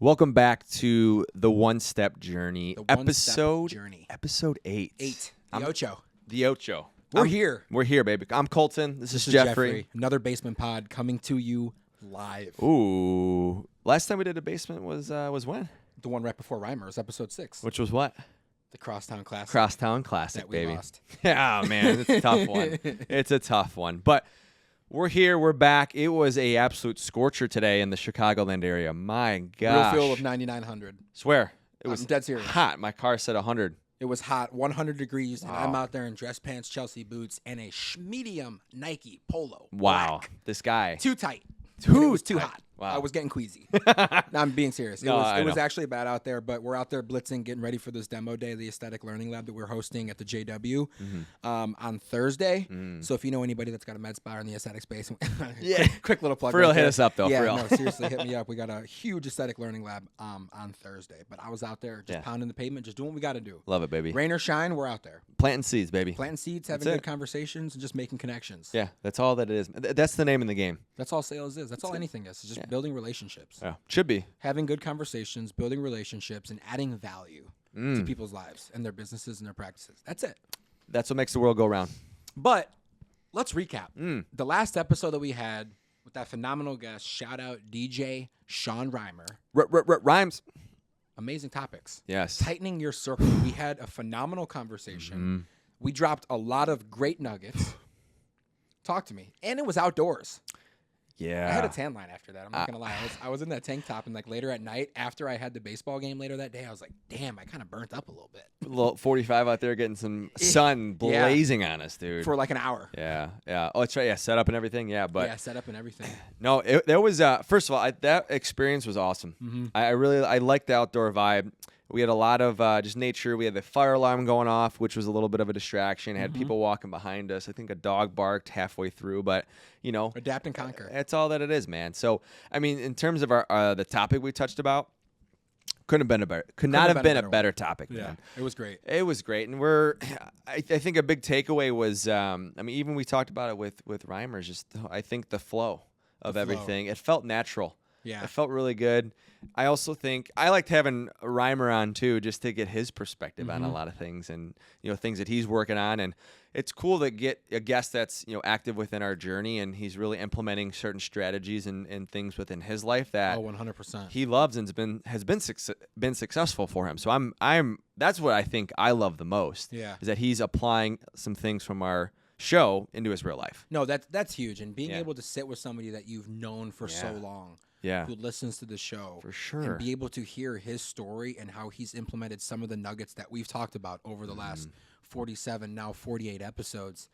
Welcome back to the One Step Journey, Episode 8. The Ocho. The Ocho. We're here. We're here, baby. I'm Colton. This is Jeffrey. Another basement pod coming to you live. Ooh. Last time we did a basement was when? The one right before Reimers, episode 6. Which was what? The Crosstown Classic. Crosstown Classic, that we baby. Lost. Yeah, man. It's a tough one. It's a tough one. But we're here. We're back. It was a absolute scorcher today in the Chicagoland area. My gosh. Real feel of 9,900. Swear. It was dead serious. hot. My car said 100. It was hot, 100 degrees, and I'm out there in dress pants, Chelsea boots, and a medium Nike polo. Wow. Black. This guy. Too tight. It was too hot. Wow. I was getting quezy. No, I'm being serious. It was actually bad out there, but we're out there blitzing, getting ready for this demo day, the Aesthetic Learning Lab that we're hosting at the JW on Thursday. So if you know anybody that's got a med spa in the aesthetic space, quick little plug. For real, right hit there. us up, though. Yeah, for real. no, seriously, hit me up. We got a huge Aesthetic Learning Lab on Thursday. But I was out there just pounding the pavement, just doing what we got to do. Love it, baby. Rain or shine, we're out there. Planting seeds, baby. Planting seeds, having good conversations, and just making connections. Yeah, that's all that it is. That's the name of the game. That's all sales is. That's all anything is. It's just building relationships. Yeah, should be. Having good conversations, building relationships, and adding value to people's lives and their businesses and their practices. That's it. That's what makes the world go round. But let's recap. The last episode that we had with that phenomenal guest, shout out DJ Sean Reimer. Rhymes. Amazing topics. Yes. Tightening your circle. We had a phenomenal conversation. We dropped a lot of great nuggets. Talk to me. And it was outdoors. Yeah. I had a tan line after that. I'm not going to lie. I was in that tank top, and like later at night, after I had the baseball game later that day, I was like, damn, I kind of burnt up a little bit. A little 45 out there getting some sun blazing on us, dude. For like an hour. Yeah. Oh, that's right. Yeah, set up and everything. Yeah, but yeah, set up and everything. No, there was first of all, that experience was awesome. I liked the outdoor vibe. We had a lot of just nature. We had the fire alarm going off, which was a little bit of a distraction. Had people walking behind us. I think a dog barked halfway through, but adapt and conquer. That's all that it is, man. So, I mean, in terms of our the topic we touched about, could not have been a better topic. Yeah, man. it was great. It was great, and I think a big takeaway was, I mean, even we talked about it with Reimers. Just I think the flow of everything. It felt natural. Yeah. It felt really good. I also think I liked having Reimer on too, just to get his perspective on a lot of things and things that he's working on. And it's cool to get a guest that's active within our journey, and he's really implementing certain strategies and things within his life that 100% he loves and has been successful for him. So I'm that's what I think I love the most. Yeah. Is that he's applying some things from our show into his real life. No, that's huge, and being able to sit with somebody that you've known for so long. Yeah. Who listens to the show. For sure. And be able to hear his story and how he's implemented some of the nuggets that we've talked about over the last 47, now 48 episodes.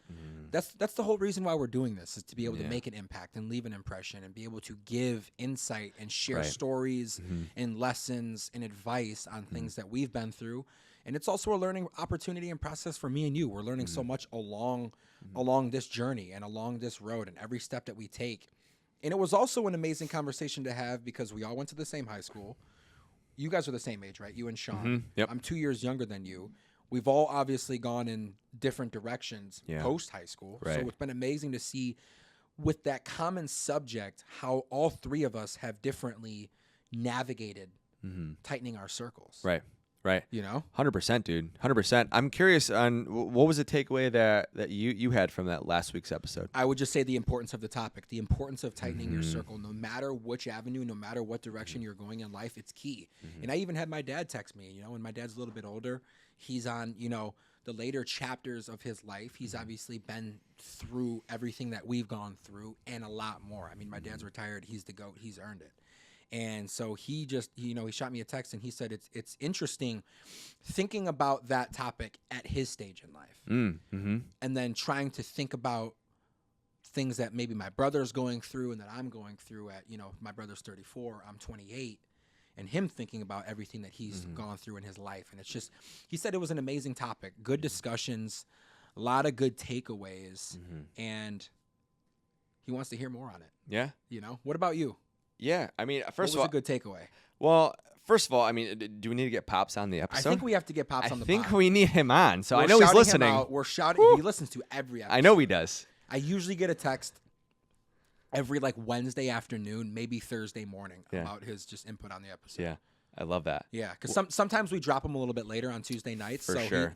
That's the whole reason why we're doing this, is to be able to make an impact and leave an impression and be able to give insight and share stories and lessons and advice on things that we've been through. And it's also a learning opportunity and process for me and you. We're learning so much along this journey and along this road, and every step that we take. And it was also an amazing conversation to have because we all went to the same high school. You guys are the same age, right? You and Sean. Yep. I'm 2 years younger than you. We've all obviously gone in different directions post high school. Right. So it's been amazing to see with that common subject how all three of us have differently navigated tightening our circles. Right. 100%, dude. 100%. I'm curious on what was the takeaway that you had from that last week's episode? I would just say the importance of the topic, the importance of tightening your circle. No matter which avenue, no matter what direction you're going in life, it's key. And I even had my dad text me, and my dad's a little bit older. He's on, the later chapters of his life. He's obviously been through everything that we've gone through and a lot more. I mean, my dad's retired. He's the GOAT. He's earned it. And so he just, he shot me a text and he said it's interesting thinking about that topic at his stage in life. And then trying to think about things that maybe my brother's going through and that I'm going through at, my brother's 34, I'm 28, and him thinking about everything that he's gone through in his life. And it's just, he said it was an amazing topic, good discussions, a lot of good takeaways, and he wants to hear more on it. Yeah. What about you? Yeah, I mean, first of all, what was a good takeaway? Well, first of all, I mean, do we need to get Pops on the episode? I think we have to get Pops on the pod. I think we need him on, so I know he's listening. We're shouting. He listens to every episode. I know he does. I usually get a text every like Wednesday afternoon, maybe Thursday morning Yeah. about his just input on the episode. Yeah. I love that. Yeah, because sometimes we drop him a little bit later on Tuesday nights. For so sure.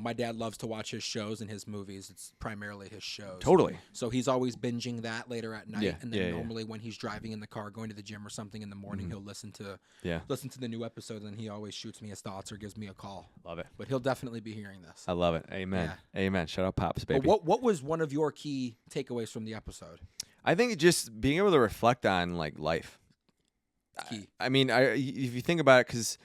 my dad loves to watch his shows and his movies. It's primarily his shows. Totally. So he's always binging that later at night. Yeah, And then yeah, normally when he's driving in the car, going to the gym or something in the morning, he'll listen to the new episode, and he always shoots me his thoughts or gives me a call. Love it. But he'll definitely be hearing this. I love it. Amen. Yeah. Amen. Shout out Pops, baby. But what was one of your key takeaways from the episode? I think just being able to reflect on like life. Key. I mean, if you think about it, because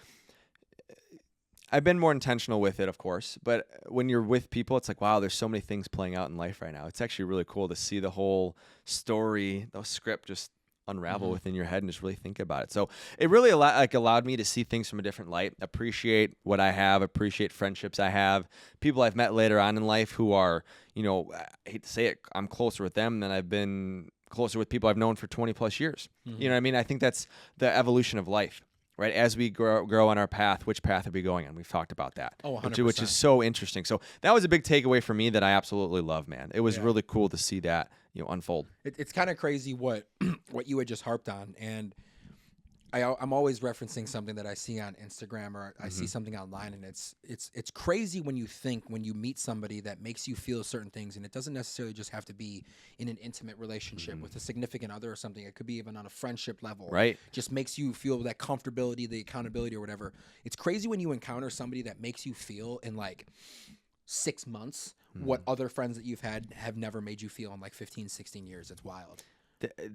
I've been more intentional with it, of course. But when you're with people, it's like, wow, there's so many things playing out in life right now. It's actually really cool to see the whole story, the script just unravel within your head and just really think about it. So it really allowed me to see things from a different light, appreciate what I have, appreciate friendships I have, people I've met later on in life who are, I hate to say it, I'm closer with them than I've been closer with people I've known for 20 plus years. You know what I mean? I think that's the evolution of life. Right, as we grow on our path, which path are we going on? We've talked about that, 100%. which is so interesting. So that was a big takeaway for me that I absolutely love, man. It was really cool to see that unfold. It's kind of crazy what you had just harped on, and I'm always referencing something that I see on Instagram or I see something online, and it's crazy when you meet somebody that makes you feel certain things, and it doesn't necessarily just have to be in an intimate relationship with a significant other or something. It could be even on a friendship level. Right. Just makes you feel that comfortability, the accountability or whatever. It's crazy when you encounter somebody that makes you feel in like 6 months what other friends that you've had have never made you feel in like 15, 16 years. It's wild.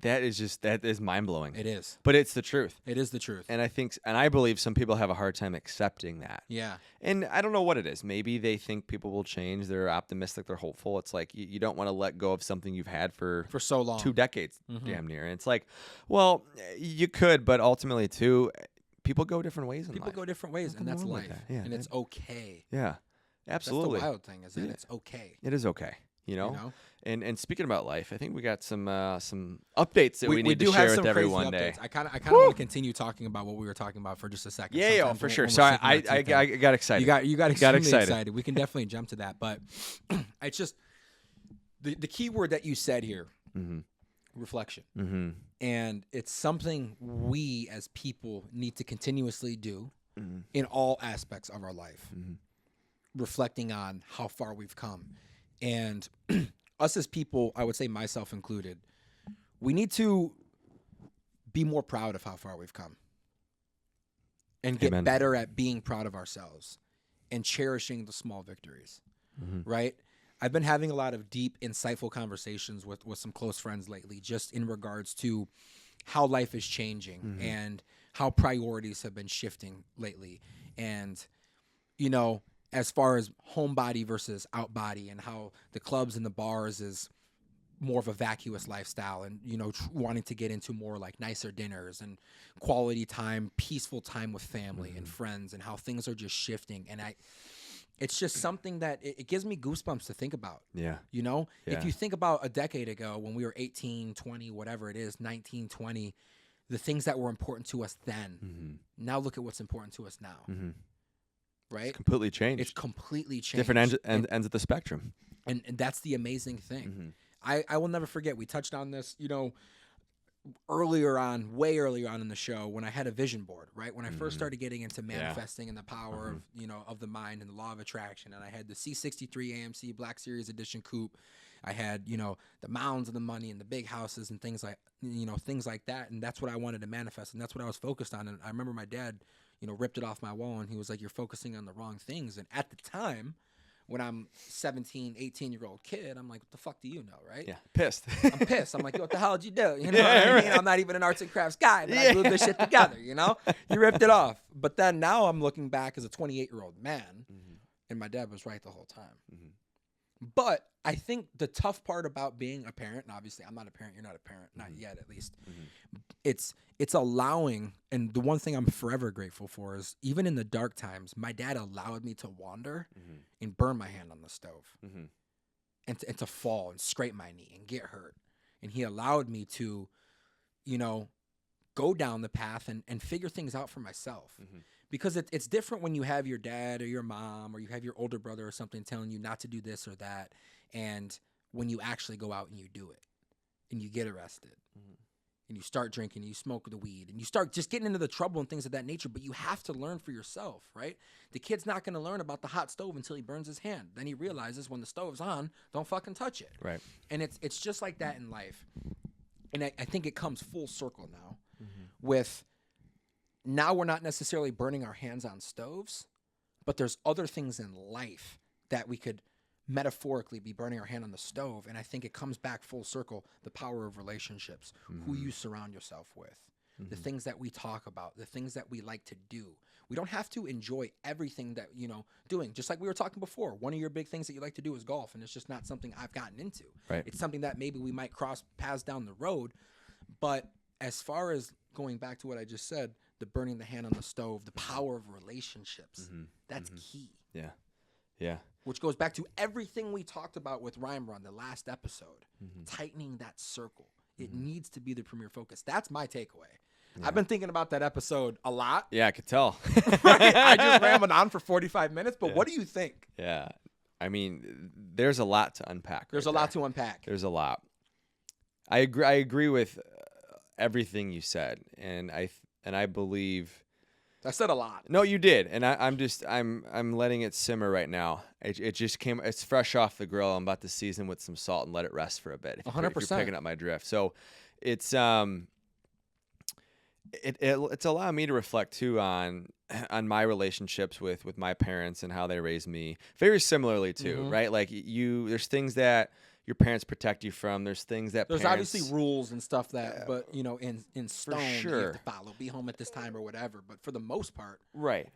That is mind-blowing. It is. But it's the truth. It is the truth. And I believe some people have a hard time accepting that. Yeah. And I don't know what it is. Maybe they think people will change. They're optimistic. They're hopeful. It's like you don't want to let go of something you've had for so long. 2 decades, damn near. And it's like, well, you could, but ultimately, too, people go different ways in life. People go different ways, and that's life. Yeah, and it's okay. Yeah, absolutely. That's the wild thing, is that it's okay. It is okay. And speaking about life, I think we got some updates that we need to share with everyone today. I kind of want to continue talking about what we were talking about for just a second. Yeah, for sure. Sorry, I got excited. You got excited. We can definitely jump to that, but it's just the key word that you said here, reflection, and it's something we as people need to continuously do in all aspects of our life, reflecting on how far we've come. And us as people, I would say myself included, we need to be more proud of how far we've come and get better at being proud of ourselves and cherishing the small victories, right? I've been having a lot of deep, insightful conversations with some close friends lately, just in regards to how life is changing and how priorities have been shifting lately. And, as far as homebody versus outbody, and how the clubs and the bars is more of a vacuous lifestyle, and wanting to get into more like nicer dinners and quality time, peaceful time with family and friends, and how things are just shifting. And it's just something that it gives me goosebumps to think about. Yeah. If you think about a decade ago when we were 18, 20, whatever it is, 19, 20, the things that were important to us then, now look at what's important to us now. Right? It's completely changed. It's completely changed. Different ends of the spectrum. And that's the amazing thing. I will never forget, we touched on this, way earlier on in the show, when I had a vision board, right? When I first started getting into manifesting and the power of, of the mind and the law of attraction. And I had the C63 AMC Black Series Edition coupe. I had, the mounds of the money and the big houses and things like that. And that's what I wanted to manifest. And that's what I was focused on. And I remember my dad, ripped it off my wall, and he was like, "You're focusing on the wrong things." And at the time, when I'm 17, 18-year-old kid, I'm like, "What the fuck do you know?" Right? Yeah. Pissed. I'm pissed. I'm like, "What the hell did you do?" You know what I mean? I'm not even an arts and crafts guy, but I glued this shit together, You ripped it off. But then now I'm looking back as a 28-year-old man, and my dad was right the whole time. But I think the tough part about being a parent, and obviously I'm not a parent, you're not a parent, not yet at least, it's allowing, and the one thing I'm forever grateful for is, even in the dark times, my dad allowed me to wander and burn my hand on the stove and to fall and scrape my knee and get hurt. And he allowed me to, go down the path and figure things out for myself. Because it's different when you have your dad or your mom or you have your older brother or something telling you not to do this or that, and when you actually go out and you do it. and you get arrested. And you start drinking, and you smoke the weed, and you start just getting into the trouble and things of that nature, but you have to learn for yourself, right? The kid's not going to learn about the hot stove until he burns his hand. Then he realizes when the stove's on, don't fucking touch it. Right. And it's just like that in life. And I think it comes full circle now with now we're not necessarily burning our hands on stoves, but there's other things in life that we could metaphorically be burning our hand on the stove. And I think it comes back full circle, the power of relationships, who you surround yourself with, the things that we talk about, the things that we like to do. We don't have to enjoy everything that, doing. Just like we were talking before, one of your big things that you like to do is golf, and it's just not something I've gotten into. Right. It's something that maybe we might cross paths down the road. But as far as going back to what I just said, the burning the hand on the stove, the power of relationships, that's key. Yeah. Yeah. Which goes back to everything we talked about with Rhyme Run, the last episode. Tightening that circle. It needs to be the premier focus. That's my takeaway. Yeah. I've been thinking about that episode a lot. Yeah, I could tell. Right? I just rambled on for 45 minutes, but what do you think? Yeah. I mean, there's a lot to unpack. There's a lot to unpack. There's a lot. I agree with everything you said, and I believe I said a lot. No, you did, and I'm letting it simmer right now. It just came. It's fresh off the grill. I'm about to season with some salt and let it rest for a bit. 100%. If you're picking up my drift, so it's it's allowed me to reflect too on my relationships with my parents and how they raised me. Very similarly too, right? Like there's things that your parents protect you from. There's things that there's parents, obviously rules and stuff that, but in stone sure. you have to follow. Be home at this time or whatever. But for the most part, right?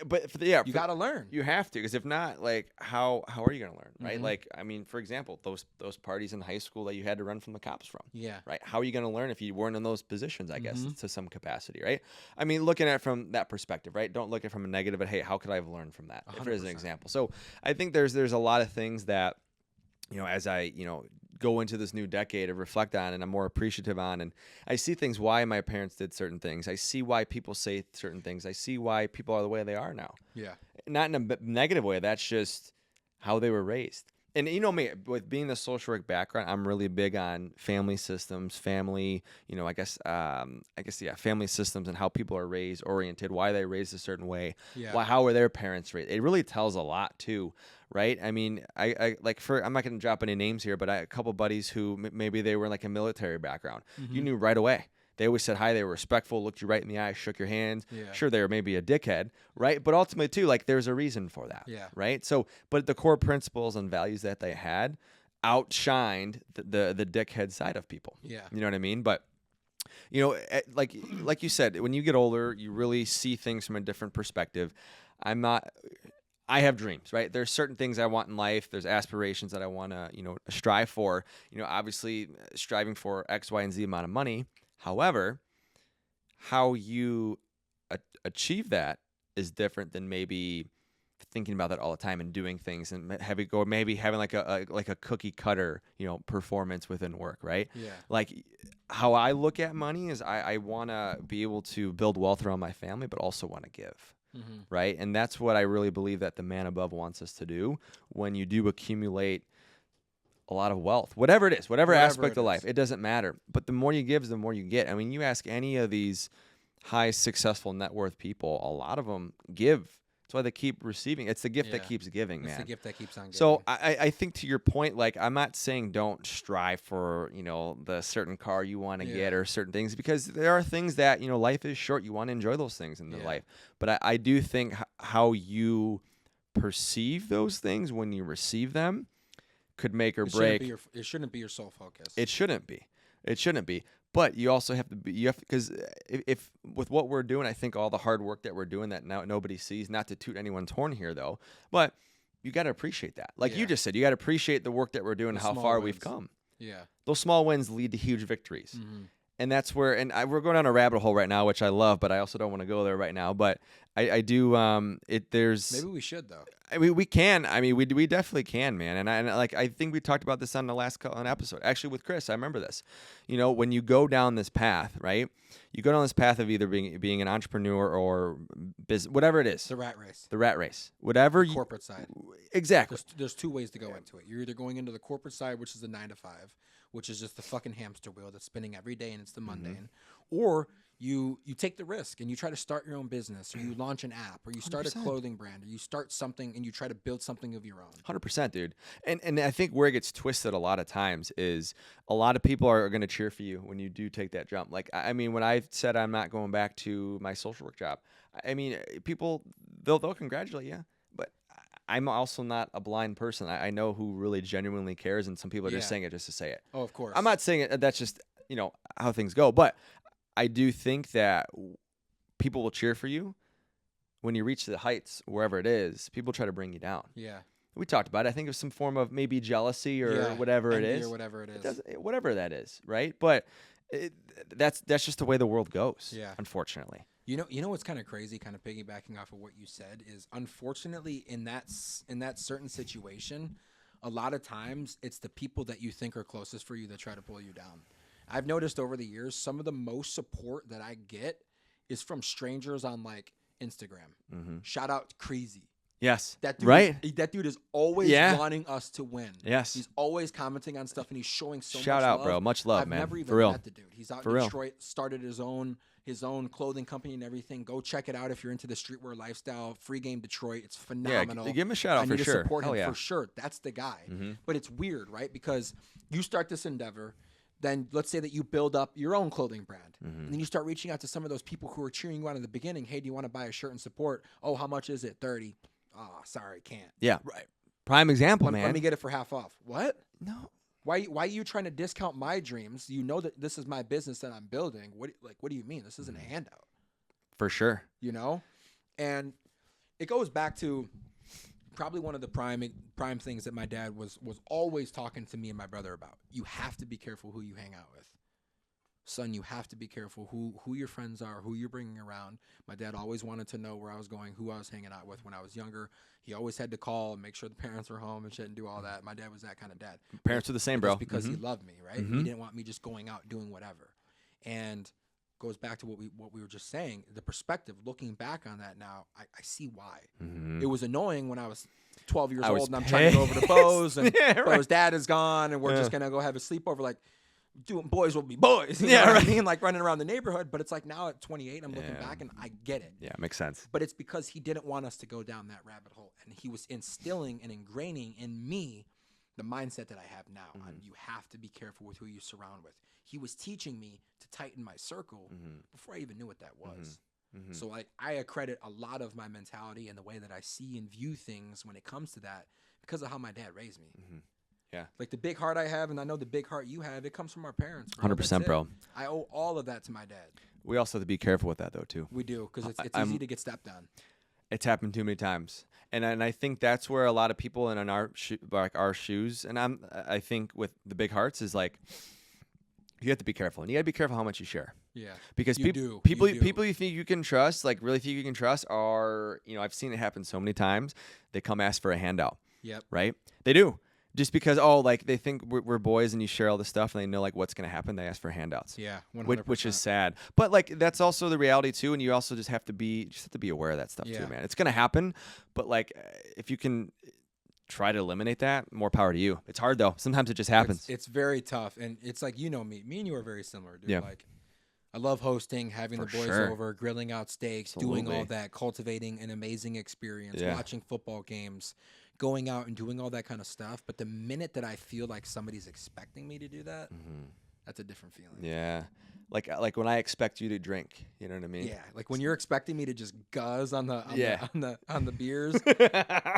But you got to learn. You have to, because if not, like how are you gonna learn, right? Like I mean, for example, those parties in high school that you had to run from the cops from, right? How are you gonna learn if you weren't in those positions? I guess to some capacity, right? I mean, looking at it from that perspective, right? Don't look at it from a negative, but hey, how could I have learned from that? 100%. As an example, so I think there's a lot of things that as I go into this new decade and reflect on, and I'm more appreciative on, and I see things why my parents did certain things. I see why people say certain things. I see why people are the way they are now. Yeah. Not in a negative way. That's just how they were raised. And me, with being the social work background, I'm really big on family systems, family, family systems and how people are raised, oriented, why they raised a certain way, how were their parents raised. It really tells a lot too, right? I mean, I'm not going to drop any names here, but a couple buddies who maybe they were in like a military background. You knew right away. They always said hi. They were respectful, looked you right in the eye, shook your hand. Yeah. Sure, they were maybe a dickhead, right? But ultimately, too, like there's a reason for that, right? So, but the core principles and values that they had outshined the dickhead side of people. Yeah, you know what I mean? But like you said, when you get older, you really see things from a different perspective. I have dreams, right? There's certain things I want in life. There's aspirations that I want to, strive for. Obviously, striving for X, Y, and Z amount of money. However, how you achieve that is different than maybe thinking about that all the time and doing things and maybe having like a cookie cutter, performance within work, right? Yeah. Like how I look at money is I want to be able to build wealth around my family, but also want to give. Right? And that's what I really believe that the man above wants us to do when you do accumulate a lot of wealth, whatever it is, whatever aspect of life, it doesn't matter. But the more you give, the more you get. I mean, you ask any of these high successful net worth people, a lot of them give. That's why they keep receiving. It's the gift that keeps giving, man. It's the gift that keeps on giving. So I think to your point, like I'm not saying don't strive for, the certain car you want to get or certain things, because there are things that, life is short. You want to enjoy those things in life. But I do think how you perceive those things when you receive them could make or break. It shouldn't be your sole focus. It shouldn't be. But you also have to be, because if with what we're doing, I think all the hard work that we're doing that now nobody sees, not to toot anyone's horn here though, but you got to appreciate that. Like you just said, you got to appreciate the work that we're doing and how far we've come. Yeah. Those small wins lead to huge victories. And that's where, we're going down a rabbit hole right now, which I love, but I also don't want to go there right now. But I do. There's. Maybe we should though. I mean, we can. I mean, we definitely can, man. And I think we talked about this on the last episode, actually with Chris. I remember this. You know, when you go down this path, right? You go down this path of either being an entrepreneur or business, whatever it is. The rat race. The rat race. Whatever. Corporate side. Exactly. There's two ways to go into it. You're either going into the corporate side, which is the 9 to 5, which is just the fucking hamster wheel that's spinning every day and it's the mundane, or you take the risk and you try to start your own business, or you launch an app, or you start 100%. A clothing brand, or you start something and you try to build something of your own. 100%, dude. And I think where it gets twisted a lot of times is a lot of people are going to cheer for you when you do take that jump. Like, I mean, when I said I'm not going back to my social work job, I mean, people, they'll congratulate you, but I'm also not a blind person. I know who really genuinely cares, and some people are just saying it just to say it. Oh, of course. I'm not saying it. That's just, you know, how things go. But I do think that people will cheer for you when you reach the heights, wherever it is. People try to bring you down. Yeah. We talked about it. I think of some form of maybe jealousy or whatever it is. Or whatever it is. Whatever that is, right? But that's just the way the world goes, unfortunately. You know what's kind of crazy, kind of piggybacking off of what you said, is unfortunately in that certain situation, a lot of times it's the people that you think are closest for you that try to pull you down. I've noticed over the years, some of the most support that I get is from strangers on like Instagram. Mm-hmm. Shout out Crazy. Yes. That dude, right. That dude is always wanting us to win. Yes. He's always commenting on stuff and he's showing so Shout much out, love. bro. Much love, I've man. never even For real. met the dude. He's out For in Detroit, real. started his own clothing company and everything. Go check it out if you're into the streetwear lifestyle. Free Game Detroit. It's phenomenal. Yeah, give him a shout out for sure. I need to support him yeah. for sure. That's the guy. Mm-hmm. But it's weird, right? Because you start this endeavor. Then let's say that you build up your own clothing brand. Mm-hmm. And then you start reaching out to some of those people who are cheering you on in the beginning. Hey, do you want to buy a shirt and support? Oh, how much is it? 30. Oh, sorry, can't. Yeah. Right. Prime example, man. Let me get it for half off. What? No. Why are you trying to discount my dreams? You know that this is my business that I'm building. What do you mean? This isn't a handout. For sure. You know? And it goes back to probably one of the prime things that my dad was always talking to me and my brother about. You have to be careful who you hang out with. Son, you have to be careful who your friends are, who you're bringing around. My dad always wanted to know where I was going, who I was hanging out with when I was younger. He always had to call and make sure the parents were home and shit and do all that. My dad was that kind of dad. Parents are the same, bro. Because he loved me, right? Mm-hmm. He didn't want me just going out doing whatever. And goes back to what we were just saying. The perspective, looking back on that now, I see why. Mm-hmm. It was annoying when I was 12 years old and I'm trying to go over to Bo's and Bo's dad is gone and we're just going to go have a sleepover. Like, boys will be boys. You know what I mean? Like running around the neighborhood. But it's like now at 28, I'm looking back and I get it. Yeah, makes sense. But it's because he didn't want us to go down that rabbit hole. And he was instilling and ingraining in me the mindset that I have now. Mm-hmm. You have to be careful with who you surround with. He was teaching me to tighten my circle before I even knew what that was. Mm-hmm. So I accredit a lot of my mentality and the way that I see and view things when it comes to that because of how my dad raised me. Mm-hmm. Yeah. Like the big heart I have, and I know the big heart you have, it comes from our parents. 100%, bro. I owe all of that to my dad. We also have to be careful with that, though, too. We do, because it's easy to get stepped on. It's happened too many times. And I think that's where a lot of people in our shoes, and I think with the big hearts is like, you have to be careful. And you got to be careful how much you share. Yeah. Because people you think you can trust, like really think you can trust, are, you know, I've seen it happen so many times. They come ask for a handout. Yep. Right? They do. Just because, like they think we're boys and you share all this stuff and they know like what's going to happen, they ask for handouts. Yeah, 100%. Which is sad. But like that's also the reality too, and you also just have to be aware of that stuff too, man. It's going to happen, but like if you can try to eliminate that, more power to you. It's hard though. Sometimes it just happens. It's very tough, and it's like, you know me and you are very similar, dude. Yeah. Like I love hosting, having the boys over, grilling out steaks, doing all that, cultivating an amazing experience, watching football games, going out and doing all that kind of stuff. But the minute that I feel like somebody's expecting me to do that, that's a different feeling. Yeah. Like when I expect you to drink, you know what I mean? Yeah. Like when you're expecting me to just guzz on the beers,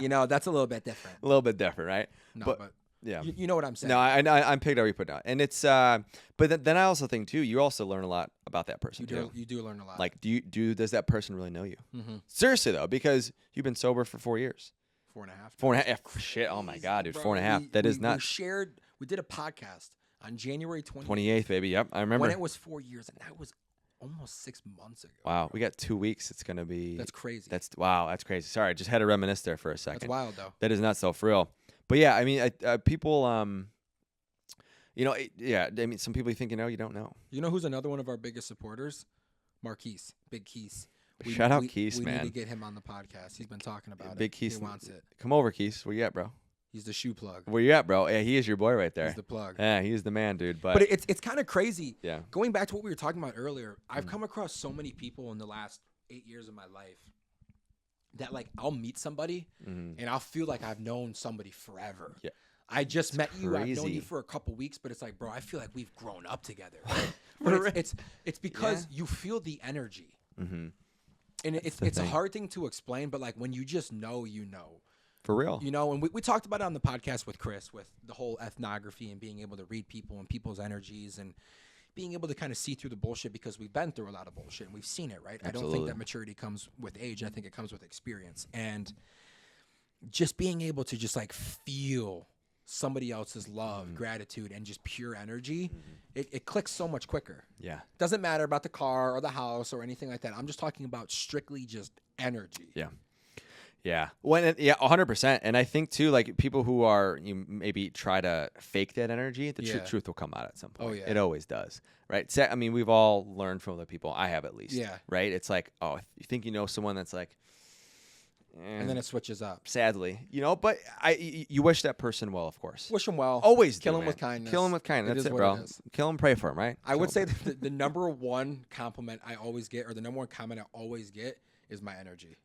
you know, that's a little bit different. A little bit different, right? No, but yeah, you know what I'm saying. No, I'm picked up what you put down, and it's but then I also think too, you also learn a lot about that person. You do learn a lot. Like, does that person really know you? Mm-hmm. Seriously though, because you've been sober for 4 years. 4.5. 4.5. Shit. Oh my god, dude. Bro, 4.5. That is not. We did a podcast on January 28th. 28th, baby. Yep, I remember. When it was 4 years, and that was almost 6 months ago. Wow, we got 2 weeks. It's gonna be. That's crazy. That's crazy. Sorry, I just had to reminisce there for a second. That's wild though. That is not so for real. But yeah, I mean, people, yeah. I mean, some people think you don't know. You know who's another one of our biggest supporters? Marquise, Big Keese. Shout out Keese, we man. We need to get him on the podcast. He's been talking about it. Big Keese, he wants it. Come over, Keese. Where you at, bro? He's the shoe plug. Where you at, bro? Yeah, he is your boy right there. He's the plug. Yeah, he's the man, dude. But it's kind of crazy. Yeah. Going back to what we were talking about earlier, I've come across so many people in the last 8 years of my life that like I'll meet somebody and I'll feel like I've known somebody forever. Yeah. I just met you. I've known crazy. you for a couple weeks, but it's like, bro, I feel like we've grown up together. But it's because you feel the energy. Mm-hmm. And it's a hard thing to explain, but like when you just know, you know. For real. You know, and we talked about it on the podcast with Chris, with the whole ethnography and being able to read people and people's energies and being able to kind of see through the bullshit because we've been through a lot of bullshit and we've seen it, right? Absolutely. I don't think that maturity comes with age. I think it comes with experience. And just being able to just like feel somebody else's love, gratitude, and just pure energy, it clicks so much quicker. Yeah. Doesn't matter about the car or the house or anything like that. I'm just talking about strictly just energy. Yeah. Yeah. 100%. And I think too, like people who are you maybe try to fake that energy, the truth will come out at some point. Oh, yeah. It always does. Right. So, I mean, we've all learned from other people. I have at least. Yeah. Right. It's like, oh, you think you know someone that's like, and then it switches up. Sadly, but you wish that person well, of course. Wish them well. Always kill do, them man. with kindness. Kill them with kindness. That's is it, what bro. it is. Kill them, pray for them, right? I would say that the number one compliment I always get, or the number one comment I always get, is my energy.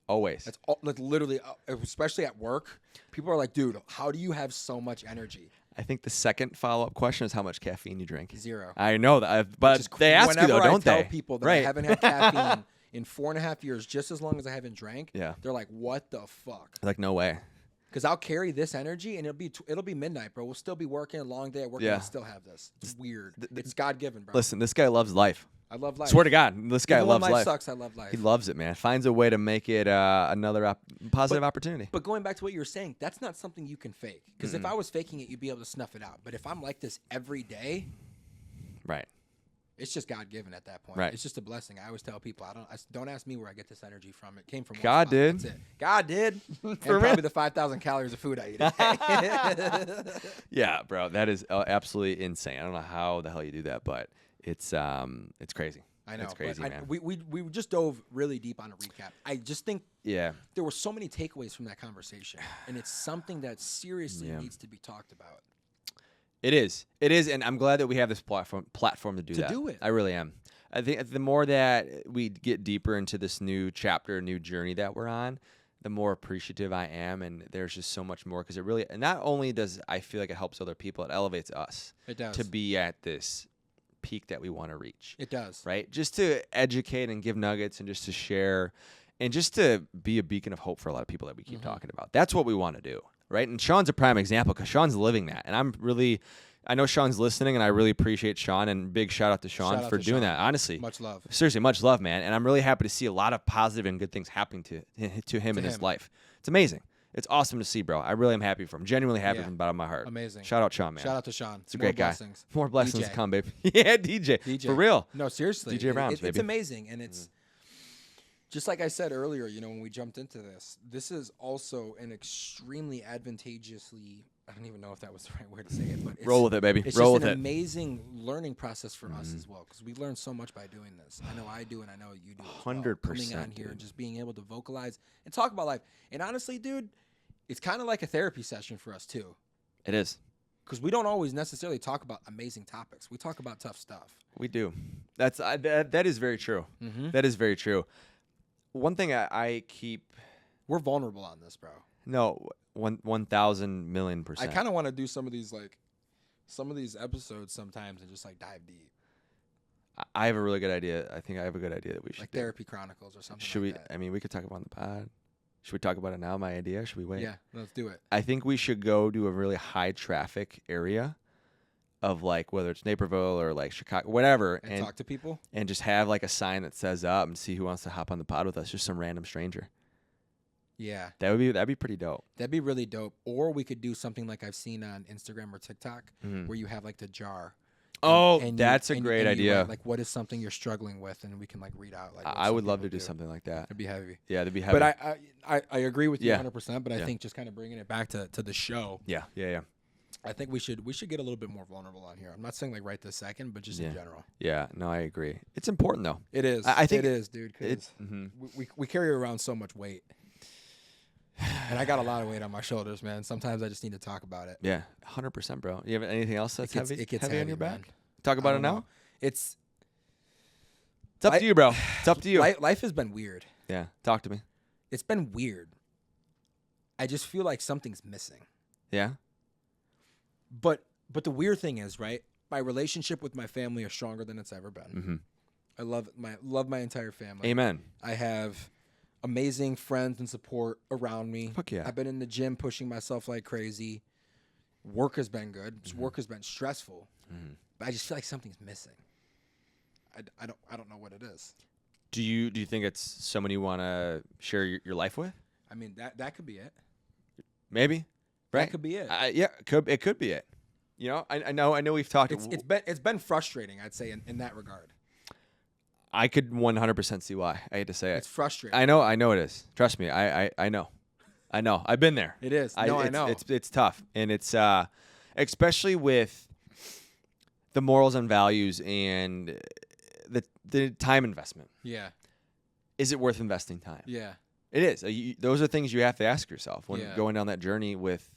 Always. That's all, like literally, especially at work. People are like, "Dude, how do you have so much energy?" I think the second follow-up question is how much caffeine you drink. 0. I know that, but they ask you though, don't they? Whenever I tell people that I haven't had caffeine in 4.5 years, just as long as I haven't drank, they're like, "What the fuck?" Like, no way. Because I'll carry this energy, and it'll be midnight, bro. We'll still be working a long day at work, and I'll still have this. It's weird. It's God given, bro. Listen, this guy loves life. I love life. Swear to God, this guy Even loves when life life. Sucks. I love life. He loves it, man. Finds a way to make it another positive opportunity. But going back to what you were saying, that's not something you can fake. Because if I was faking it, you'd be able to snuff it out. But if I'm like this every day, right, it's just God given at that point. Right. It's just a blessing. I always tell people, don't ask me where I get this energy from. It came from God did. That's it. God did. And probably the 5,000 calories of food I eat a day. Yeah, bro, that is absolutely insane. I don't know how the hell you do that, but it's crazy. I know. It's crazy, man. We just dove really deep on a recap. I just think there were so many takeaways from that conversation, and it's something that seriously needs to be talked about. It is, and I'm glad that we have this platform to do that. To do it. I really am. I think the more that we get deeper into this new chapter, new journey that we're on, the more appreciative I am, and there's just so much more because it really, and not only does I feel like it helps other people, it elevates us. It does. To be at this peak that we want to reach. It does. Right? Just to educate and give nuggets and just to share and just to be a beacon of hope for a lot of people that we keep talking about. That's what we want to do. Right? And Sean's a prime example because Sean's living that. And I know Sean's listening, and I really appreciate Sean, and big shout out to Sean for doing that. Honestly. Much love. Seriously, much love, man. And I'm really happy to see a lot of positive and good things happening to him in his life. It's amazing. It's awesome to see, bro. I really am happy for him. Genuinely happy from the bottom of my heart. Amazing. Shout out Sean, man. Shout out to Sean. It's a great guy. Blessings. More blessings DJ. to come, babe. Yeah, DJ. For real. No, seriously. DJ Browns, It's amazing. And it's just like I said earlier, when we jumped into this is also an extremely advantageously, I don't even know if that was the right word to say it, but roll with it, baby. It's Roll just with an it. amazing learning process for us as well, because we learn so much by doing this. I know I do, and I know you do as well. 100%, Coming on here dude. and just being able to vocalize and talk about life. And honestly, dude, it's kind of like a therapy session for us too. It is. Because we don't always necessarily talk about amazing topics. We talk about tough stuff. We do. That is very true. That is very true. One thing I keep... We're vulnerable on this, bro. No, 1,000 million %. I kind of want to do some of these episodes sometimes and just dive deep. I have a really good idea. I think I have a good idea that we should do. Therapy Chronicles or something Should like that. I mean, we could talk about it on the pod. Should we talk about it now, my idea? Should we wait? Yeah, let's do it. I think we should go to a really high traffic area of whether it's Naperville or Chicago, whatever. And talk to people? And just have a sign that says up and see who wants to hop on the pod with us. Just some random stranger. Yeah. That'd be pretty dope. That'd be really dope. Or we could do something like I've seen on Instagram or TikTok where you have the jar. Oh, and that's a and great you idea. write, like, what is something you're struggling with, and we can like read out. Like, I would love to do something like that. It'd be heavy. Yeah, that'd be heavy. But I agree with you Yeah. 100%. But I Yeah. think just kind of bringing it back to the show. Yeah. I think we should get a little bit more vulnerable on here. I'm not saying like right this second, but just in general. Yeah. No, I agree. It's important though. It is. I think it is, dude. Because we carry around so much weight, and I got a lot of weight on my shoulders, man. Sometimes I just need to talk about it. Yeah, 100%, bro. You have anything else that's heavy? It gets heavy on heavy, your back? man. Talk about it now. Know. It's up to you, bro. It's up to you. Life has been weird. Yeah, talk to me. It's been weird. I just feel like something's missing. Yeah. But the weird thing is, right? My relationship with my family is stronger than it's ever been. I love my entire family. Amen. I have amazing friends and support around me. Fuck yeah. I've been in the gym pushing myself like crazy. Work has been good. Work has been stressful. But I just feel like something's missing. I don't know what it is. Do you think it's someone you want to share your life with? I mean, that could be it. Maybe. Right? That could be it. Yeah, it could be it. You know, I know we've talked. It's been frustrating, I'd say, in that regard. I could 100% see why. I hate to say it. It's frustrating. I know it is. Trust me. I know. I've been there. It is. I know. It's tough, and it's especially with the morals and values and the time investment. Yeah. Is it worth investing time? Yeah. It is. Those are things you have to ask yourself when Yeah. going down that journey with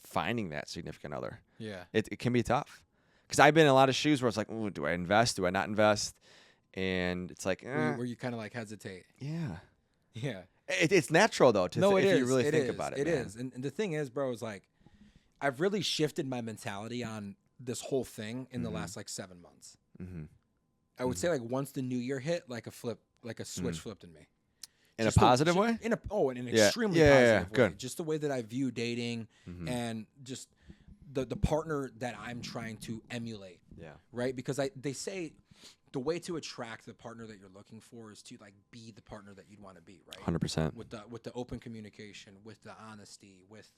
finding that significant other. Yeah. It can be tough. Because I've been in a lot of shoes where it's like, ooh, do I invest? Do I not invest? And it's like, where you kind of like hesitate. Yeah. Yeah. It's natural, though, if you really think about it. It is. And the thing is, bro, is like, I've really shifted my mentality on this whole thing in the last like 7 months. I would say like once the new year hit, like a switch flipped in me. In a positive way? In an extremely positive way. Good. Just the way that I view dating and just the partner that I'm trying to emulate. Yeah. Right? Because they say the way to attract the partner that you're looking for is to like be the partner that you'd want to be, right? 100%. With the open communication, with the honesty, with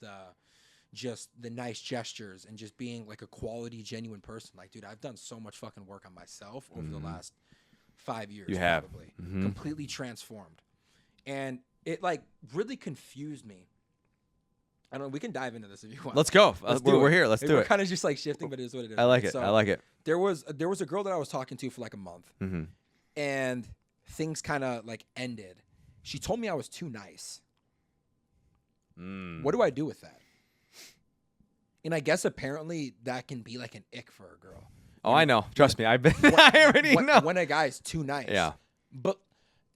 just the nice gestures, and just being like a quality, genuine person. Like, dude, I've done so much fucking work on myself over the last 5 years. You have. Probably. Completely transformed. And it like really confused me. I don't know. We can dive into this if you want. Let's go. We're here. Let's do We're it. kind of just like shifting, but it is what it is. I like it. So I like it. There was a girl that I was talking to for like a month, and things kind of like ended. She told me I was too nice. What do I do with that? And I guess apparently that can be like an ick for a girl. Oh, I know. Trust me. I've been. I already know. When a guy's too nice. Yeah. But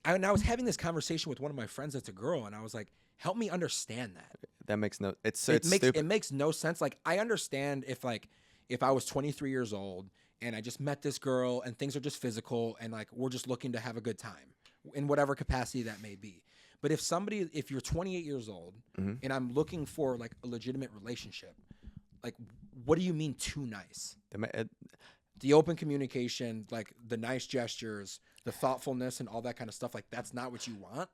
I was having this conversation with one of my friends that's a girl, and I was like, help me understand that. That makes no. It's stupid. stupid. It makes no sense. Like, I understand if I was 23 years old and I just met this girl and things are just physical and like we're just looking to have a good time in whatever capacity that may be. But if you're 28 years old and I'm looking for like a legitimate relationship, like, what do you mean too nice? The open communication, like the nice gestures, the thoughtfulness and all that kind of stuff, like that's not what you want.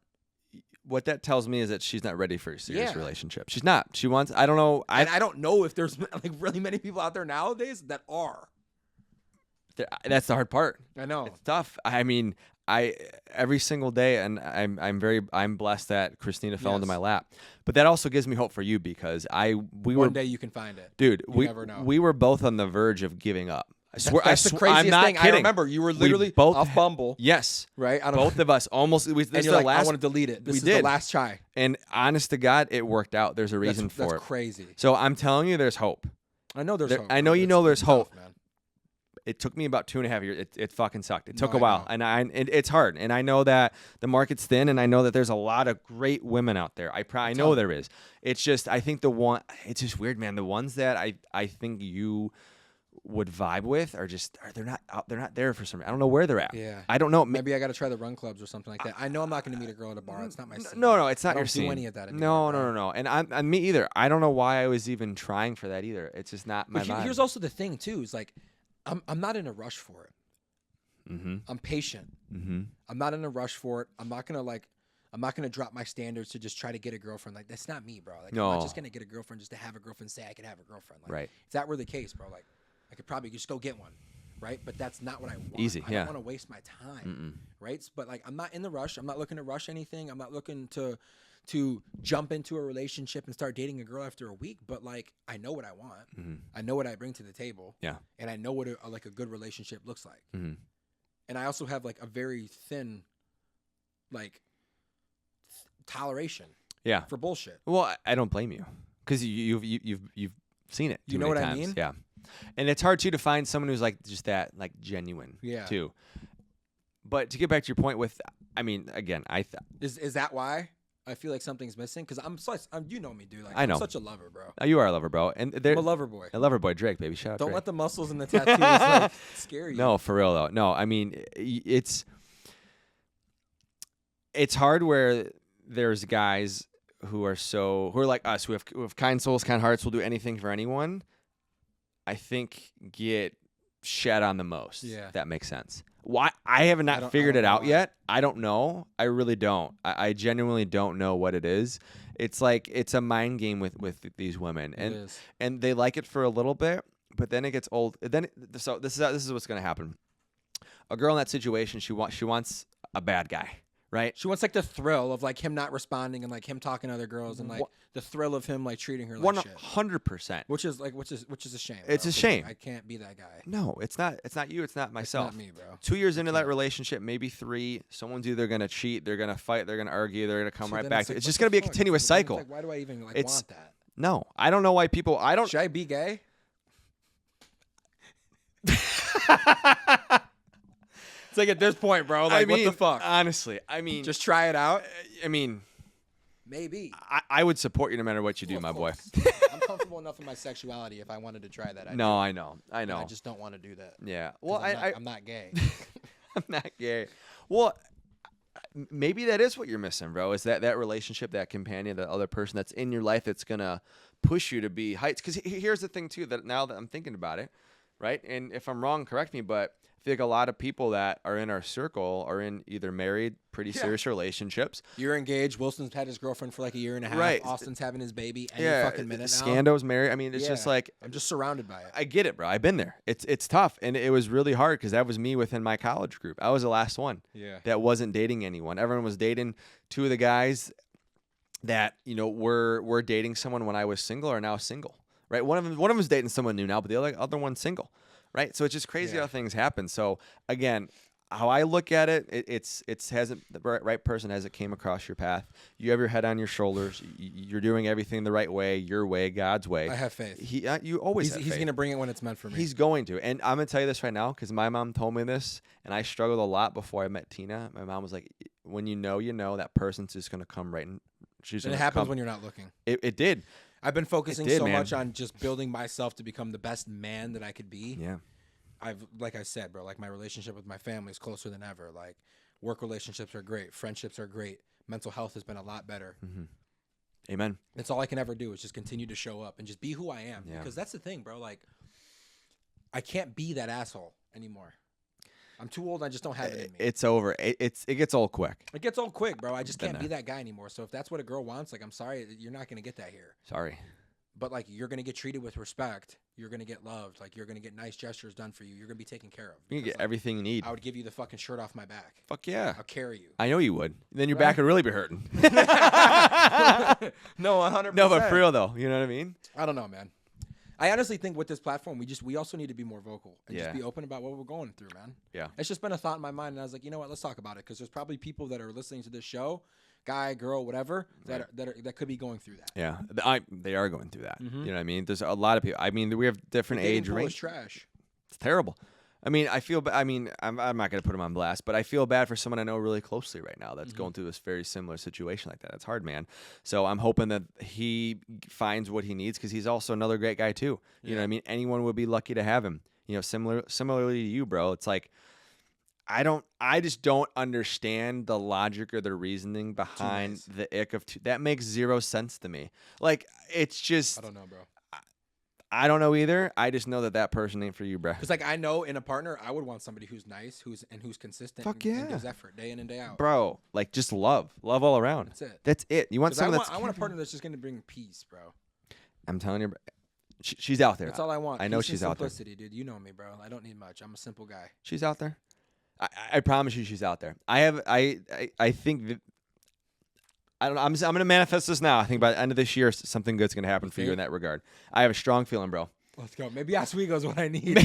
What that tells me is that she's not ready for a serious relationship. She's not. She wants. I don't know. I don't know if there's like really many people out there nowadays that are. That's the hard part. I know it's tough. I mean, every single day, and I'm blessed that Christina fell into my lap. But that also gives me hope for you because one day you can find it, dude. You never know. We were both on the verge of giving up. I swear, that's the craziest I'm not thing. kidding. I remember you were literally off Bumble. Yes, right. Both of us almost. This is the last. I want to delete it. This is the last try. And honest to God, it worked out. There's a reason for it. That's crazy. So I'm telling you, there's hope. I know there's hope. I know you know there's hope. Man. It took me about 2.5 years. It fucking sucked. It took a while, and it's hard. And I know that the market's thin, and I know that there's a lot of great women out there. I know there is. It's just I think it's just weird, man. The ones that I think you would vibe with they're not there for some. I don't know where they're at. Yeah, I don't know. Maybe I got to try the run clubs or something like that. I know I'm not going to meet a girl at a bar. It's not my scene. No, it's not your scene. scene. I don't do any of that anymore. No. And I'm me either. I don't know why I was even trying for that either. It's just not my vibe. Here's also the thing too. Is like I'm not in a rush for it. I'm patient. I'm not in a rush for it. I'm not gonna drop my standards to just try to get a girlfriend. Like that's not me, bro. Like no. I'm not just gonna get a girlfriend just to have a girlfriend. Say I could have a girlfriend. Like, right. If that were the case, bro, like I could probably just go get one. right? But that's not what I want. Easy, I yeah. don't want to waste my time, right? But like, I'm not in the rush. I'm not looking to rush anything. I'm not looking to jump into a relationship and start dating a girl after a week. But like, I know what I want. I know what I bring to the table. Yeah. And I know what a good relationship looks like. And I also have like a very thin, like, toleration. Yeah. For bullshit. Well, I don't blame you, because you've seen it. You know what times. I mean? Yeah. And it's hard too to find someone who's like just that like genuine. Yeah. Too. But to get back to your point with, I mean, again, is that why I feel like something's missing? Because I'm you know me, dude. Like, I know. I'm such a lover, bro. You are a lover, bro, and I'm a lover boy. A lover boy, Drake, baby, shout out. Don't Drake. let the muscles and the tattoos like, scare you. No, for real though. No, I mean, it's hard where there's guys who are like us, who have kind souls, kind hearts, will do anything for anyone. I think get shed on the most. Yeah, if that makes sense. Why? I have not figured it out yet. I don't know. I really don't. I genuinely don't know what it is. It's like it's a mind game with these women, and they like it for a little bit, but then it gets old. So this is what's gonna happen. A girl in that situation, she wants a bad guy. Right? She wants like the thrill of like him not responding and like him talking to other girls and like the thrill of him like treating her like shit. 100%. Which is a shame. It's a shame. I can't be that guy. No, it's not. It's not you. It's not myself. It's not me, bro. 2 years into that relationship, maybe 3, someone's either gonna cheat, they're gonna fight, they're gonna argue, they're gonna come right back. It's just gonna be a continuous cycle. Like, why do I even want that? No, I don't know why people. I don't. Should I be gay? It's like at this point, bro. Like, what the fuck? Honestly, I mean, just try it out. I mean, maybe. I would support you no matter what you do, my boy. I'm comfortable enough in my sexuality. If I wanted to try that, No, I know. I just don't want to do that. Yeah. Well, I'm not gay. I'm not gay. Well, maybe that is what you're missing, bro. Is that relationship, that companion, that other person that's in your life that's gonna push you to be heights. Because here's the thing too. That now that I'm thinking about it, right? And if I'm wrong, correct me. But I feel like a lot of people that are in our circle are in either married, pretty serious relationships. You're engaged. Wilson's had his girlfriend for like a year and a half. Right. Austin's having his baby any fucking minute now. Scando's married. I mean, it's just like I'm just surrounded by it. I get it, bro. I've been there. It's tough, and it was really hard because that was me within my college group. I was the last one that wasn't dating anyone. Everyone was dating. 2 of the guys that were dating someone when I was single are now single. Right. One of them is dating someone new now, but the other one's single. Right. So it's just crazy how things happen. So again, how I look at it, it hasn't, the right person hasn't came across your path. You have your head on your shoulders. You're doing everything the right way, your way, God's way. I have faith. You always have faith. He's going to bring it when it's meant for me. He's going to. And I'm going to tell you this right now because my mom told me this, and I struggled a lot before I met Tina. My mom was like, when you know, that person's just going to come right in. And it happens when you're not looking. It did. I've been focusing much on just building myself to become the best man that I could be. Yeah. Like I said, bro, like my relationship with my family is closer than ever. Like work relationships are great. Friendships are great. Mental health has been a lot better. Mm-hmm. Amen. That's all I can ever do is just continue to show up and just be who I am. Yeah. Because that's the thing, bro. Like I can't be that asshole anymore. I'm too old. I just don't have it in me. It's over. It gets old quick. It gets old quick, bro. I just can't be that guy anymore. So if that's what a girl wants, like, I'm sorry, you're not going to get that here. Sorry. But, like, you're going to get treated with respect. You're going to get loved. Like, you're going to get nice gestures done for you. You're going to be taken care of. You can get everything you need. I would give you the fucking shirt off my back. Fuck yeah. I'll carry you. I know you would. Then your back would really be hurting. No, 100%. No, but for real, though. You know what I mean? I don't know, man. I honestly think with this platform, we also need to be more vocal and just be open about what we're going through, man. Yeah. It's just been a thought in my mind, and I was like, you know what? Let's talk about it because there's probably people that are listening to this show, guy, girl, whatever, that could be going through that. Yeah, they are going through that. Mm-hmm. You know what I mean? There's a lot of people. I mean, we have different age range. Trash. It's terrible. I mean, I'm not going to put him on blast, but I feel bad for someone I know really closely right now that's going through this very similar situation like that. It's hard, man. So I'm hoping that he finds what he needs because he's also another great guy too. You know what I mean? Anyone would be lucky to have him. You know, similarly to you, bro. It's like I just don't understand the logic or the reasoning behind the ick of that makes zero sense to me. Like it's just I don't know, bro. I don't know either. I just know that person ain't for you, bro. Because, like, I know in a partner, I would want somebody who's nice, who's consistent, Fuck and gives effort day in and day out. Bro, like, just love all around. That's it. That's it. You want someone I want a partner that's just going to bring peace, bro. I'm telling you, bro. She's out there. That's all I want. I know Peace and she's out there. simplicity, dude. You know me, bro. I don't need much. I'm a simple guy. She's out there. I promise you, she's out there. I think that. I don't know. I'm going to manifest this now. I think by the end of this year, something good's going to happen for you in that regard. I have a strong feeling, bro. Let's go. Maybe Oswego's what I need.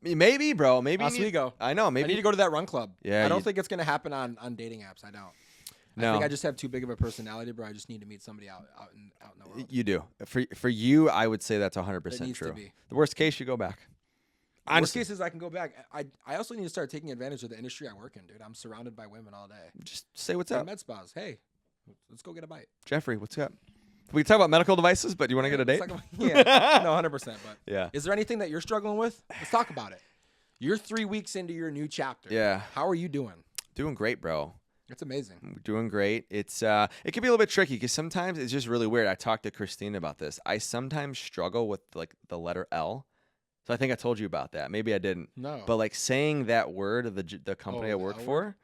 Maybe, bro. Maybe Oswego. I know. Maybe I need to go to that run club. Yeah, I don't think it's going to happen on dating apps. I don't. No. I think I just have too big of a personality, bro. I just need to meet somebody out in the world. You do. For you, I would say that's 100% needs true. to be. The worst case, you go back. Worst case is I can go back. I also need to start taking advantage of the industry I work in, dude. I'm surrounded by women all day. Just say what's At up. med spas. Hey, let's go get a bite. Jeffrey, what's up? We can talk about medical devices, but do you want to get a date? Yeah, no, 100%. But Yeah. Is there anything that you're struggling with? Let's talk about it. You're 3 weeks into your new chapter. Yeah. How are you doing? Doing great, bro. It's amazing. Doing great. It's it can be a little bit tricky because sometimes it's just really weird. I talked to Christine about this. I sometimes struggle with like the letter L. So I think I told you about that. Maybe I didn't. No. But like saying that word, the company I the work L for,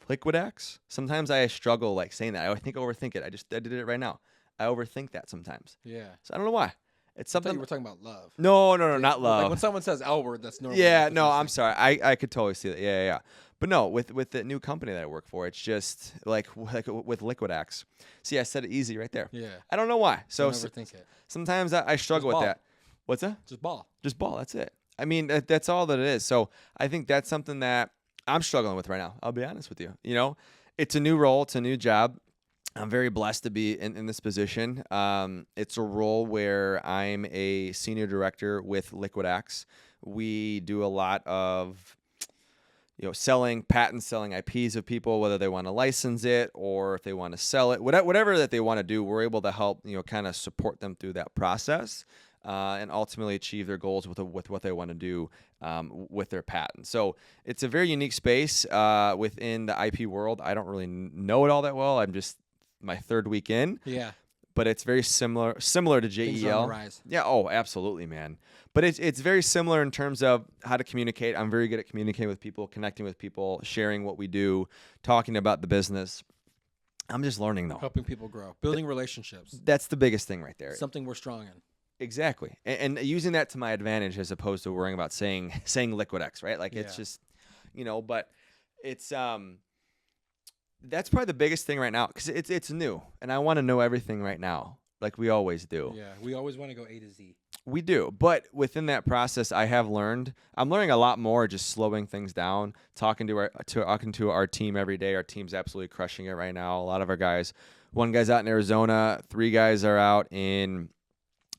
Liquidex. Sometimes I struggle like saying that. I think I overthink it. I did it right now. I overthink that sometimes. Yeah. So I don't know why. It's I thought something. you were talking about love. No, not love. Like when someone says L word, that's normal. Yeah, no, I'm sorry. I could totally see that. Yeah. But no, with the new company that I work for, it's just like with Liquidex. See, I said it easy right there. Yeah. I don't know why. So Don't overthink it. sometimes I struggle with ball. that. What's that? Just ball. Just ball. That's it. I mean, that's all that it is. So I think that's something that I'm struggling with right now. I'll be honest with you. You know, it's a new role. It's a new job. I'm very blessed to be in this position. It's a role where I'm a senior director with Liquidex. We do a lot of, selling patents, selling IPs of people, whether they want to license it or if they want to sell it, whatever that they want to do, we're able to help, kind of support them through that process and ultimately achieve their goals with what they want to do with their patent. So it's a very unique space within the IP world. I don't really know it all that well. I'm just my third week in. Yeah. But it's very similar to JEL. Things are on the rise. Yeah. Oh, absolutely, man. But it's very similar in terms of how to communicate. I'm very good at communicating with people, connecting with people, sharing what we do, talking about the business. I'm just learning though. Helping people grow, building relationships. That's the biggest thing right there. Something we're strong in. Exactly. And using that to my advantage as opposed to worrying about saying Liquidex, right? Like it's just, but it's that's probably the biggest thing right now because it's new and I want to know everything right now, like we always do. Yeah, we always want to go A to Z. We do, but within that process, I'm learning a lot more, just slowing things down, talking to our team every day. Our team's absolutely crushing it right now. A lot of our guys, one guy's out in Arizona, 3 guys are out in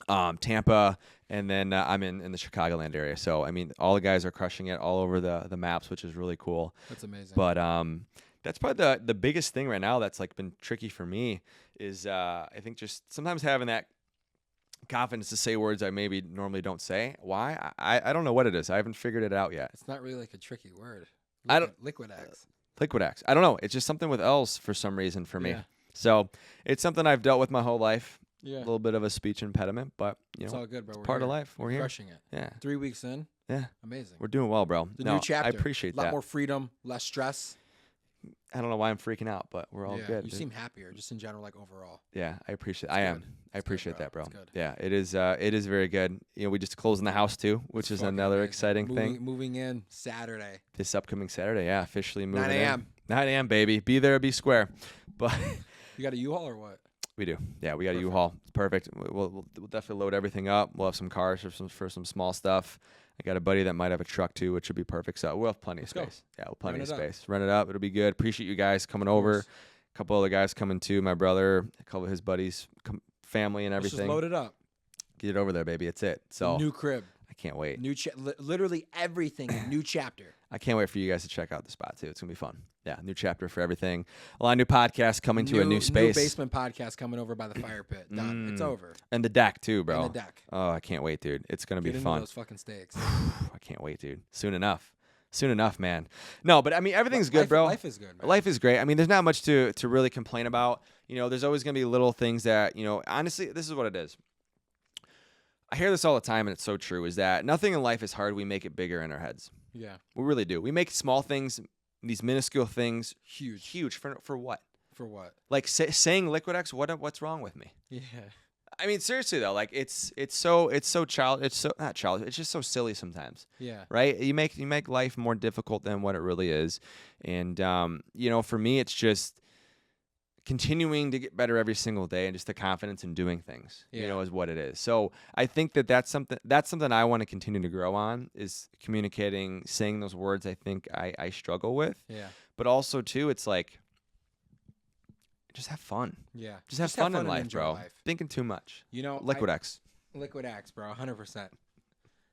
Tampa, and then I'm in the Chicagoland area. So I mean, all the guys are crushing it all over the maps, which is really cool. That's amazing. But that's probably the biggest thing right now that's like been tricky for me is I think just sometimes having that confidence to say words I maybe normally don't say. Why? I don't know what it is. I haven't figured it out yet. It's not really like a tricky word. Liquidex. Liquidex. I don't know. It's just something with L's for some reason for me. Yeah. So it's something I've dealt with my whole life. Yeah. A little bit of a speech impediment, but It's all good, bro. it's We're part of here. life. We're here. Crushing it. Yeah. 3 weeks in. Yeah. Amazing. We're doing well, bro. The No, new chapter. I appreciate a lot that. more freedom, less stress. I don't know why I'm freaking out, but we're all good. You seem happier, just in general, like overall. Yeah, I appreciate. It's I good. am. I appreciate bro. that, bro. It's good. Yeah, it is. It is very good. We just closed in the house too, which is Fucking another amazing. exciting thing. Moving in Saturday. This upcoming Saturday, yeah, officially moving 9 a.m. in. 9 a.m. baby, be there, be square. But You got a U-Haul or what? we do. Yeah, we got a Perfect. U-Haul. It's perfect. We'll definitely load everything up. We'll have some cars for some small stuff. I got a buddy that might have a truck too, which would be perfect. So we'll have plenty of Let's go. space. Yeah, we'll have plenty of Run it up. space. Run it up. It'll be good. Appreciate you guys coming over. course. A couple other guys coming too. My brother, a couple of his buddies, family, and Let's everything. just load it up. Get it over there, baby. It's it. So New crib. I can't wait. Literally everything. New chapter. I can't wait for you guys to check out the spot too. It's gonna be fun. Yeah, new chapter for everything. A lot of new podcasts coming to a new space. New basement podcast coming over by the fire pit. Done. It's over. And the deck too, bro. And the deck. Oh, I can't wait, dude. It's gonna Get be into fun. those fucking steaks. I can't wait, dude. Soon enough, man. No, but I mean everything's good, bro. Life is good, man. Life is great. I mean, there's not much to really complain about. There's always gonna be little things that honestly, this is what it is. I hear this all the time, and it's so true. Is that nothing in life is hard? We make it bigger in our heads. Yeah. We really do. We make small things, these minuscule things, Huge. huge for what? For what? Like saying Liquid X, what's wrong with me? Yeah. I mean, seriously though, like it's so child, it's so not childish. It's just so silly sometimes. Yeah. Right? You make life more difficult than what it really is, and for me, it's just continuing to get better every single day, and just the confidence in doing things. Yeah. Is what it is. So I think that's something I want to continue to grow on, is communicating, saying those words. I think I struggle with. Yeah. But also too, it's like, just have fun. Yeah. Just have fun in and life, enjoy bro. life. Thinking too much. Liquid X. Liquid X, bro, 100%.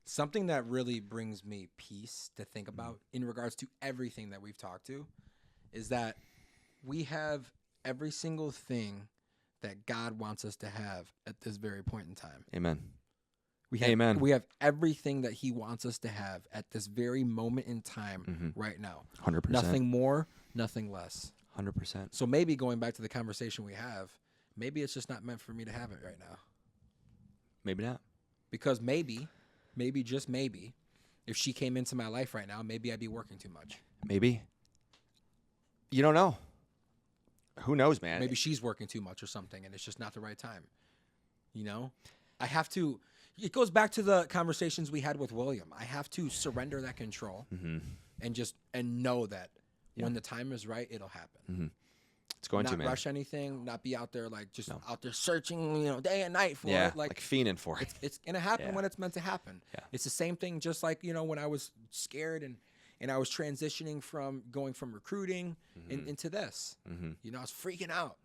Something that really brings me peace to think about in regards to everything that we've talked to is that we have every single thing that God wants us to have at this very point in time. Amen. Amen. We have everything that he wants us to have at this very moment in time right now. 100%. Nothing more, nothing less. 100%. So maybe going back to the conversation we have, maybe it's just not meant for me to have it right now. Maybe not. Because maybe, just maybe, if she came into my life right now, maybe I'd be working too much. Maybe. You don't know. Who knows, man? Maybe she's working too much or something, and it's just not the right time. I have to. It goes back to the conversations we had with William. I have to surrender that control and know that when the time is right, it'll happen. It's going to, man. Not rush anything. Not be out there out there searching, day and night for it. Like fiending for it. It's gonna happen when it's meant to happen. Yeah. It's the same thing. Just like when I was scared and I was transitioning from going from recruiting into this. I was freaking out.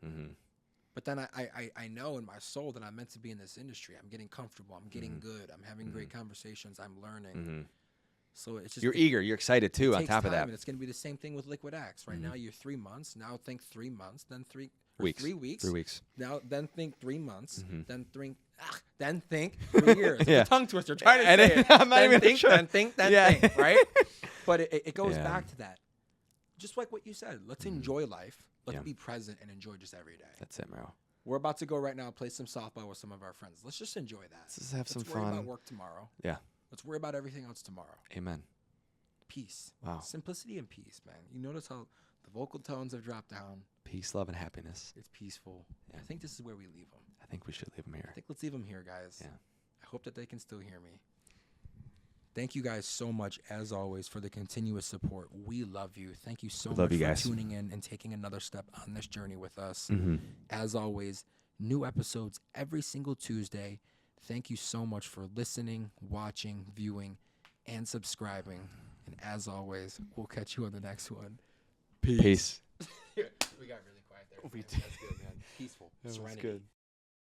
But then I know in my soul that I'm meant to be in this industry. I'm getting comfortable. I'm getting good. I'm having great conversations. I'm learning. So it's just you're eager. You're excited too. On top of that, and it's going to be the same thing with Liquid X. Right now, you're 3 months. Now think 3 months. Then 3 weeks. 3 weeks. 3 weeks. Now then think 3 months. Then think 3 years. Yeah. Tongue twister. Trying to say it. I'm not then even think. sure. Then think. Then think. Right. But it goes back to that. Just like what you said. Let's enjoy life. Let's be present and enjoy just every day. That's it, bro. We're about to go right now play some softball with some of our friends. Let's just enjoy that. Let's just have some fun. Let's worry about work tomorrow. Yeah. Let's worry about everything else tomorrow. Amen. Peace. Wow. Simplicity and peace, man. You notice how the vocal tones have dropped down. Peace, love, and happiness. It's peaceful. Yeah. I think this is where we leave them. I think we should leave them here. I think let's leave them here, guys. Yeah. I hope that they can still hear me. Thank you guys so much, as always, for the continuous support. We love you. Thank you so much for tuning in and taking another step on this journey with us. As always, new episodes every single Tuesday. Thank you so much for listening, watching, viewing, and subscribing. And as always, we'll catch you on the next one. Peace. We got really quiet there. That's good, man. Peaceful. That was Serenity. good.